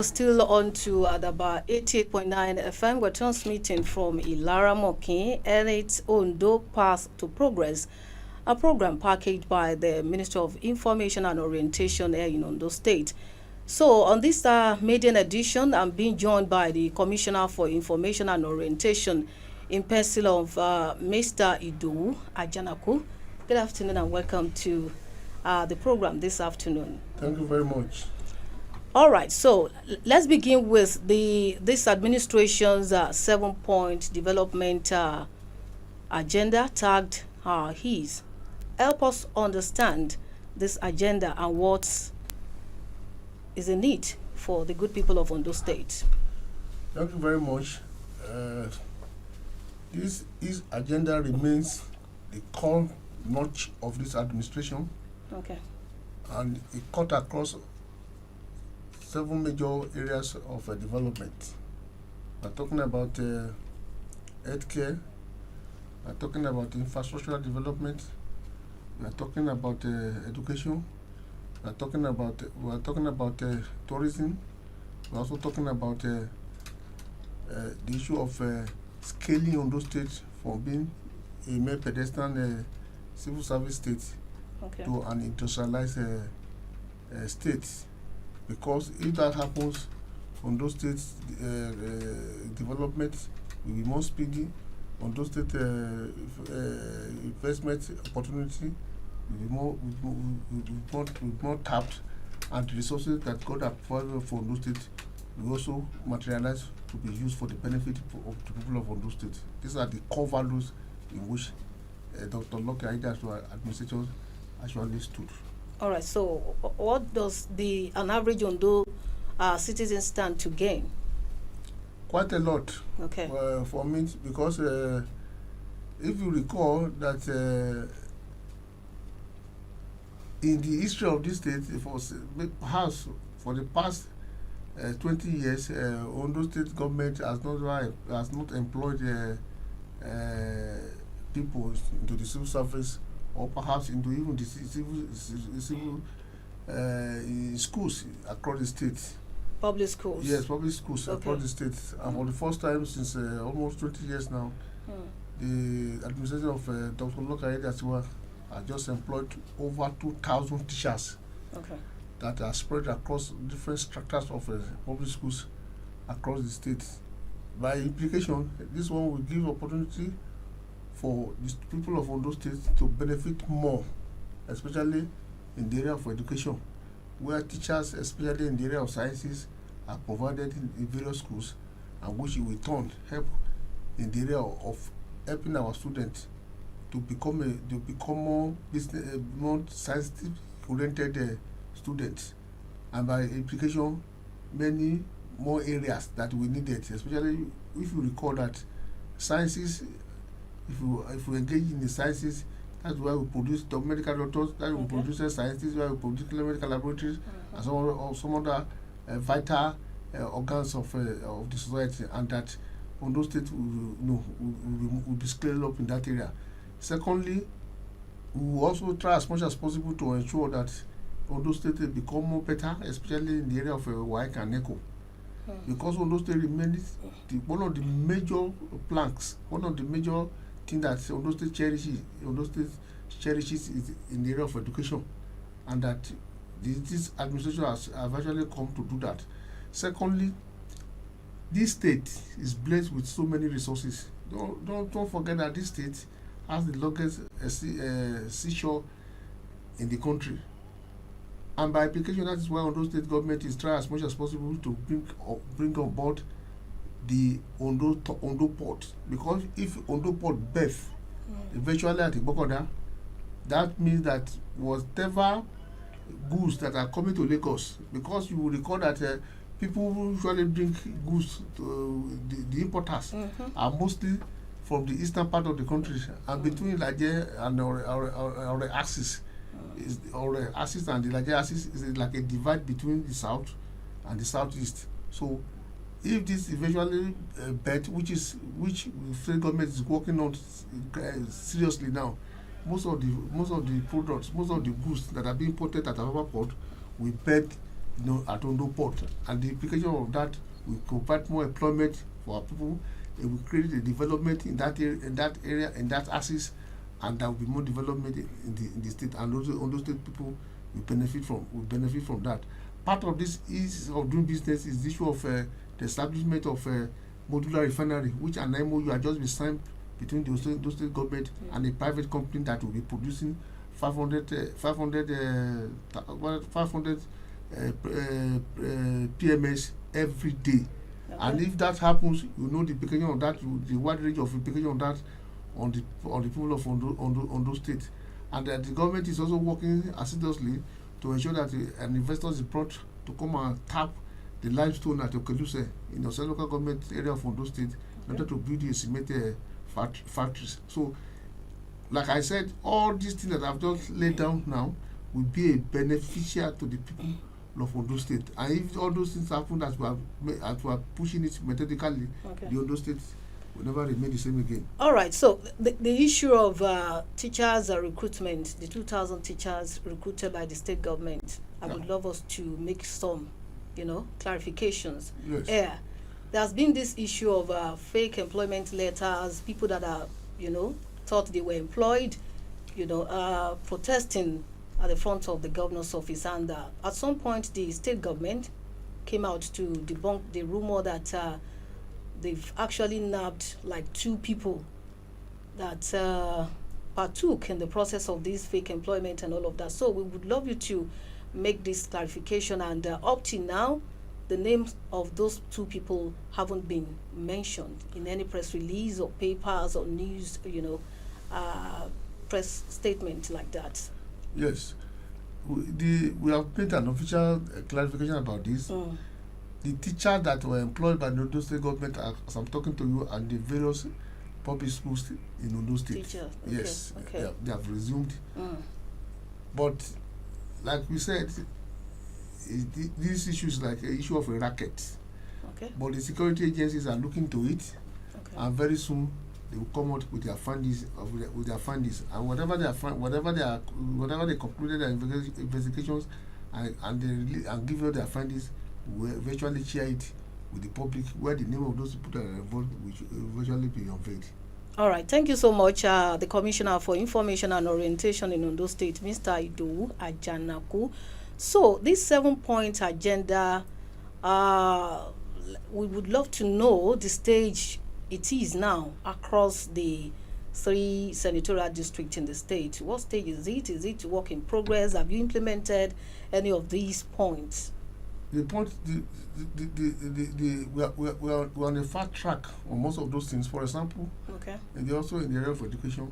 Still on to Adaba 88.9 FM. We're transmitting from Ilara Mokin and it's Ondo Path to Progress, a program packaged by the Ministry of Information and Orientation here in Ondo State. So on this maiden edition, I'm being joined by the Commissioner for Information and Orientation in person of Mr. Idowu Ajanaku. Good afternoon and welcome to the program this afternoon. Thank you very much. All right, so let's begin with this administration's 7-point development agenda tagged HIS. Help us understand this agenda and what is the need for the good people of Ondo State. Thank you very much. This agenda remains the core notch of this administration. Okay. And it cut across 7 major areas of development. We're talking about healthcare, we're talking about infrastructural development, we're talking about education, we're talking about tourism, we're also talking about the issue of scaling Ondo State from being a mere pedestrian civil service state to an industrialized state. Because if that happens, Ondo State development will be more speedy, Ondo State investment opportunity will be more tapped, and the resources that God has provided for Ondo State will also materialize to be used for the benefit of the people of Ondo State. These are the core values in which Dr. Loke Aida's administration actually stood. All right, so what does an average Ondo citizen stand to gain? Quite a lot. Okay. For me, because if you recall that in the history of this state, for the past 20 years, Ondo State government has not employed people into the civil service, or perhaps into even the civil schools across the state. Public schools? Yes, public schools across the state. And for the first time since almost 20 years now, the administration of Dr. Loke Aida's has just employed over 2,000 teachers that are spread across different structures of public schools across the state. By implication, this one will give opportunity for the people of Ondo State to benefit more, especially in the area of education, where teachers, especially in the area of sciences, are provided in various schools, and which will in turn help in the area of helping our students to become more science-oriented students, and by implication, many more areas that we needed, especially if you recall that sciences. If we engage in the sciences, that's why we produce medical doctors, that's why we produce scientists, why we produce medical laboratories, and some other vital organs of the society, and that Ondo State will be scaled up in that area. Secondly, we will also try as much as possible to ensure that Ondo State will become more better, especially in the area of WAEC and NECO. Because Ondo State remains one of the major planks, one of the major things that Ondo State cherishes is in the area of education, and that this administration has actually come to do that. Secondly, this state is blessed with so many resources. Don't forget that this state has the longest seashore in the country. And by application, that is why Ondo State government is trying as much as possible to bring on board the Ondo port. Because if Ondo port berth eventually at Ibokoda, that means that whatever goods that are coming to Lagos, because you will recall that people who usually bring goods to the importers are mostly from the eastern part of the country, and between Laje and our axis. Our axis and the larger axis is like a divide between the south and the southeast. So if this eventually bet, which the state government is working on seriously now, most of the products, most of the goods that are being imported at our port will bet at Ondo Port, and the implication of that will provide more employment for our people. It will create a development in that area, in that axis, and there will be more development in the state, and also Ondo State people will benefit from that. Part of this ease of doing business is the issue of the establishment of modular refinery, which an MOU has just been signed between the state government and a private company that will be producing 500 PMS every day. Okay. And if that happens, you know the implication of that, the wide range of implication of that on the people of Ondo State. And the government is also working assiduously to ensure that an investor is brought to come and tap the limestone at Okeluse in the local government area of Ondo State in order to build the cement factories. So, like I said, all these things that I've just laid down now will be a beneficial to the people of Ondo State. And if all those things happen as we are pushing it methodically, the Ondo State will never remain the same again. All right. So the issue of teachers recruitment, the 2,000 teachers recruited by the state government, I would love us to make some, clarifications. Yes. There has been this issue of fake employment letters, people that are, thought they were employed, protesting at the front of the governor's office. And at some point, the state government came out to debunk the rumor that they've actually nabbed like 2 people that partook in the process of this fake employment and all of that. So we would love you to make this clarification. And up to now, the names of those 2 people haven't been mentioned in any press release or papers or news, press statement like that. Yes. We have made an official clarification about this. The teachers that were employed by the Ondo State government, as I'm talking to you, and the various public schools in Ondo State. Teachers. Yes. Okay. They have resumed. But, like we said, this issue is like an issue of a racket. Okay. But the security agencies are looking to it, and very soon they will come out with their findings. And whatever they concluded their investigations, and give you their findings, we will eventually share it with the public, where the name of those people that are involved will eventually be unveiled. All right. Thank you so much, the Commissioner for Information and Orientation in Ondo State, Mr. Idowu Ajanaku. So this 7-point agenda, we would love to know the stage it is now across the 3 senatorial districts in the state. What stage is it? Is it work in progress? Have you implemented any of these points? The point, we are on a fast track on most of those things. For example, and also in the area of education,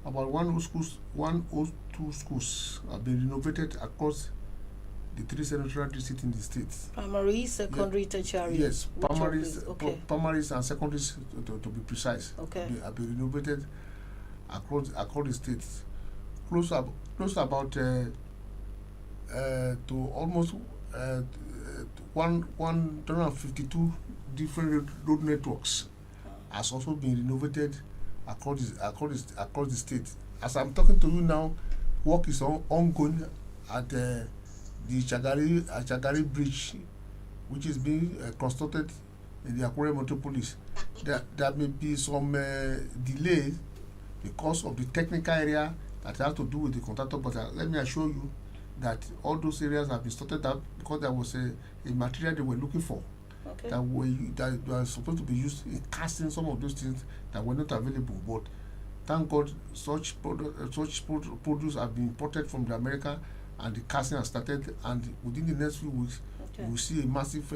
about 102 schools have been renovated across the 3 senatorial districts in the state. Primary, secondary, tertiary. Yes, primaries and secondaries to be precise. Okay. They have been renovated across the states. Close about to almost 152 different road networks has also been renovated across the state. As I'm talking to you now, work is ongoing at the Chagari Bridge, which is being constructed in the Akure Metropolis. There may be some delay because of the technical area that has to do with the contractor, but let me assure you that all those areas have been sorted out because there was a material they were looking for that were supposed to be used in casting some of those things that were not available. But thank God, such produce have been imported from America, and the casting has started. And within the next few weeks, we will see a massive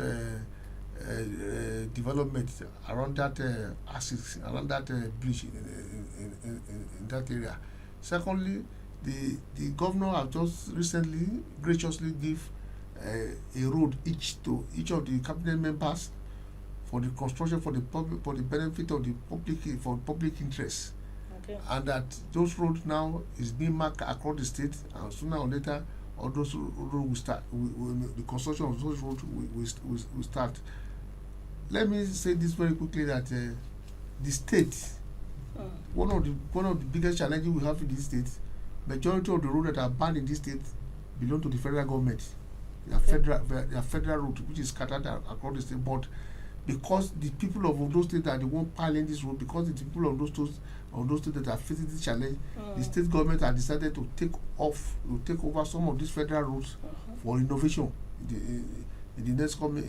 development around that axis, around that bridge in that area. Secondly, the governor has just recently graciously give a road each of the cabinet members for the construction for the benefit of the public, for public interest. And that those roads now is being marked across the state, and sooner or later all those roads will start. The construction of those roads will start. Let me say this very quickly, that the state, one of the biggest challenges we have in this state, majority of the roads that are banned in this state belong to the federal government. They are federal road which is scattered across the state, but because the people of Ondo State are the one piling this road, because the people of Ondo State that are facing this challenge, the state government has decided to take over some of these federal roads for innovation in the next coming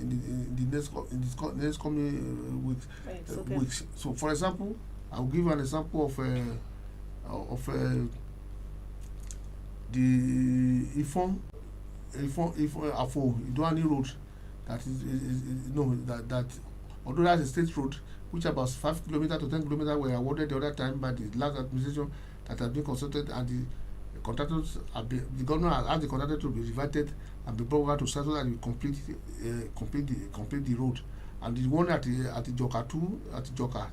weeks. Right, okay. Weeks. So, for example, I'll give an example of the Ifon Afo Idowu Road. That that although that's a state road, which about 5 kilometers to 10 kilometers were awarded the other time by the last administration that has been consulted, and the contractors the governor has asked the contractor to be invited and be brought over to settle and complete the road. And the one at the Joka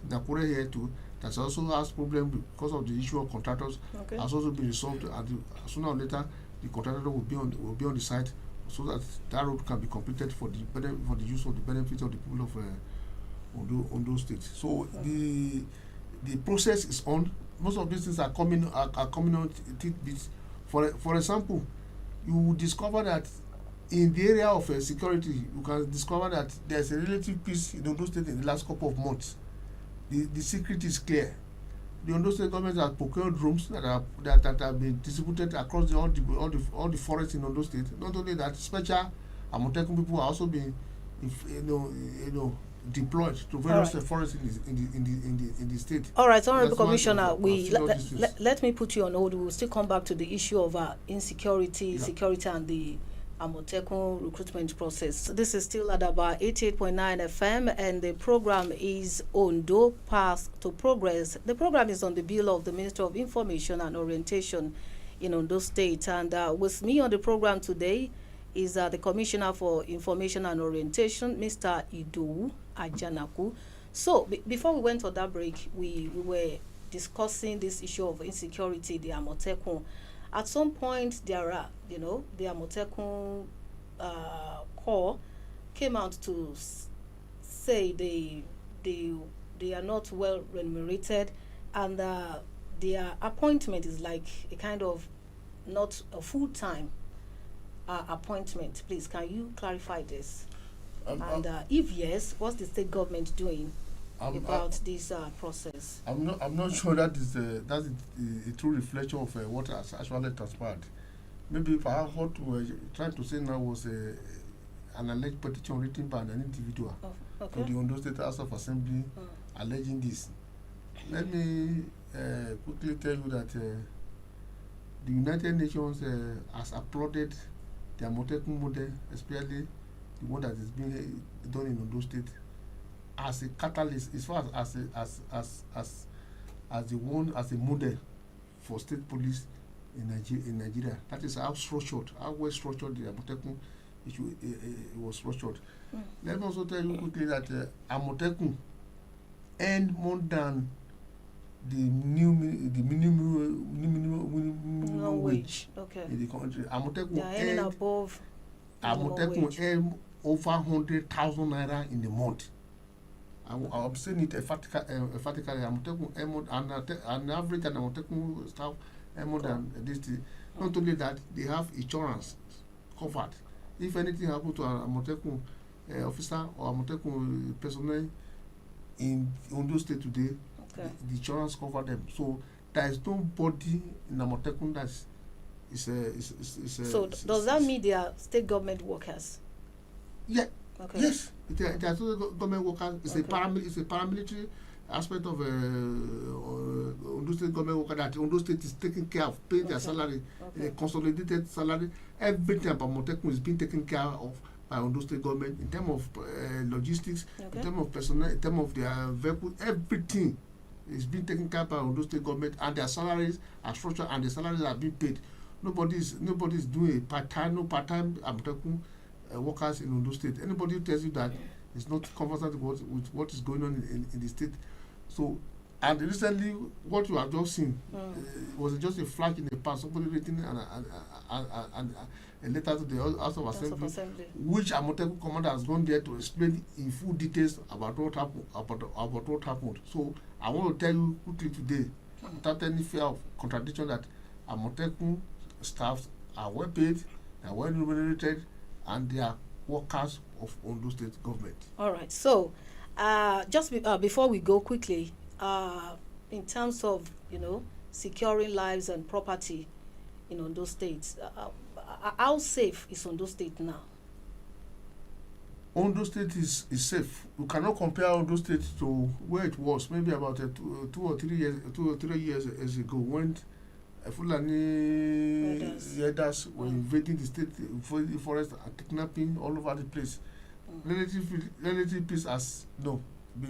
Nakure here too, that also has problem because of the issue of contractors, has also been resolved, and sooner or later the contractor will be on the site, so that road can be completed for the use of the benefit of the people of Ondo State. So the process is on. Most of these things are coming on tidbits. For example, you will discover that in the area of security, you can discover that there's a relative peace in Ondo State in the last couple of months. The secret is clear. The Ondo State government has procured drones that have been distributed across all the forests in Ondo State. Not only that, special Amotekun people are also being, deployed to various forests in the state. All right, Honorable Commissioner, let me put you on hold. We'll still come back to the issue of insecurity, security, and the Amotekun recruitment process. This is still at about 88.9 FM, and the program is Ondo Path to Progress. The program is on the bill of the Minister of Information and Orientation in Ondo State. And with me on the program today is the Commissioner for Information and Orientation, Mr. Idowu Ajanaku. So before we went on that break, we were discussing this issue of insecurity, the Amotekun. At some point, the Amotekun corps came out to say they are not well remunerated, and their appointment is like a kind of not a full-time appointment. Please, can you clarify this? And if yes, what's the state government doing about this process? I'm not sure that's a true reflection of what has actually transpired. Maybe perhaps what we were trying to say now was an alleged petition written by an individual to the Ondo State House of Assembly alleging this. Let me quickly tell you that the United Nations has applauded the Amotekun model, especially the one that is being done in Ondo State, as a catalyst, as far as a model for state police in Nigeria. That is how well structured the Amotekun issue was structured. Let me also tell you quickly that Amotekun earned more than the minimum wage in the country. Amotekun earned over 100,000 naira in a month. I'm saying it emphatically. An average Amotekun staff earn more than this. Not only that, they have insurance covered. If anything happens to an Amotekun officer or Amotekun personnel in Ondo State today, the insurance cover them. So there is nobody in Amotekun that is. So does that mean they are state government workers? Yeah. Okay. Yes. They are state government workers. It's a paramilitary aspect of Ondo State government worker that Ondo State is taking care of, paying their salary, a consolidated salary. Everything about Amotekun is being taken care of by Ondo State government in terms of logistics, in terms of personnel, in terms of their vehicles. Everything is being taken care of by Ondo State government, and their salaries are structured, and the salaries are being paid. Nobody is doing a part-time Amotekun workers in Ondo State. Anybody who tells you that is not conversant with what is going on in the state. So, and recently, what you have just seen was just a flag in the past. Somebody written a letter to the House of Assembly, which Amotekun commander has gone there to explain in full details about what happened. So, I want to tell you quickly today, without any fear of contradiction, that Amotekun staffs are well paid, they are well remunerated, and they are workers of Ondo State government. All right. So, before we go quickly, in terms of securing lives and property in Ondo State, how safe is Ondo State now? Ondo State is safe. You cannot compare Ondo State to where it was maybe about 2 or 3 years ago when Fulani herders were invading the state, the forest, and kidnapping all over the place. Relative peace has been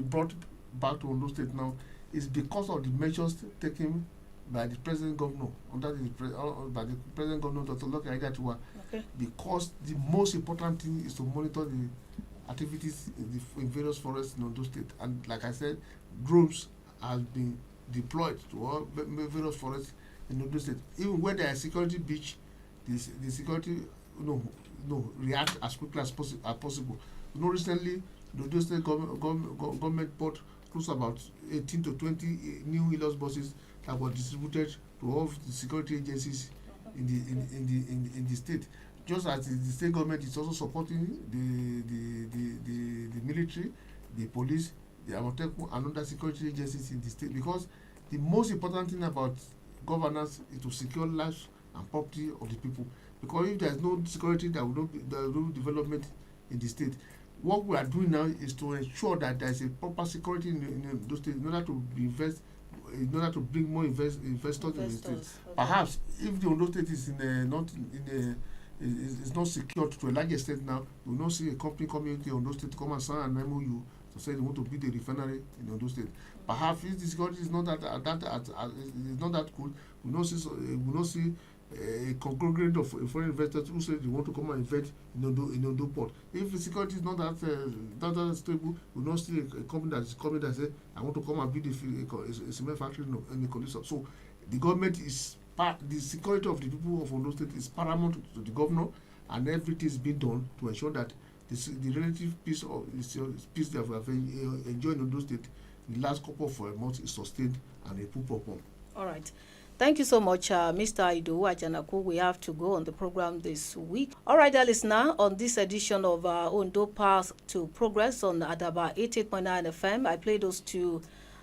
brought back to Ondo State now. Is because of the measures taken by the present governor by the present governor Dr. Loke Ajanaku. Okay. Because the most important thing is to monitor the activities in various forests in Ondo State, and like I said, drones have been deployed to all various forests in Ondo State. Even when there is security breach, the security react as quickly as possible. Recently the Ondo State government bought close about 18 to 20 new Hilux buses that were distributed to all the security agencies in the state. Just as the state government is also supporting the military, the police, the Amotekun, and other security agencies in the state, because the most important thing about governance is to secure lives and property of the people. Because if there is no security, there will no development in the state. What we are doing now is to ensure that there is a proper security in those states in order to bring more investors in the state. Okay. Perhaps if the Ondo State is is not secured to a large extent now, we will not see a company coming into Ondo State to come and sign an MOU to say they want to build a refinery in Ondo State. Perhaps if the security is not that good, we will not see a conglomerate of foreign investors who say they want to come and invest in Ondo port. If the security is not that stable, we will not see a company that is coming that say, I want to come and build a cement factory in the Colisa. So the government is the security of the people of Ondo State is paramount to the governor, and everything is being done to ensure that the relative peace that we have enjoyed in Ondo State in the last couple of months is sustained and a put upon. All right. Thank you so much, Mr. Idowu Ajanaku. We have to go on the program this week. All right, dear listener, on this edition of Ondo Path to Progress on Adaba 88.9 FM, I play those to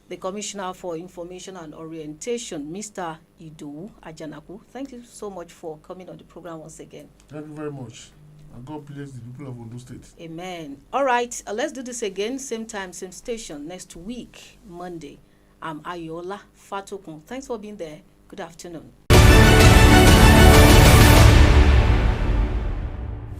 the Commissioner for Information and Orientation, Mr. Idowu Ajanaku. Thank you so much for coming on the program once again. Thank you very much. And God bless the people of Ondo State. Amen. All right, let's do this again, same time, same station, next week, Monday. I'm Ayola Fatokun. Thanks for being there. Good afternoon.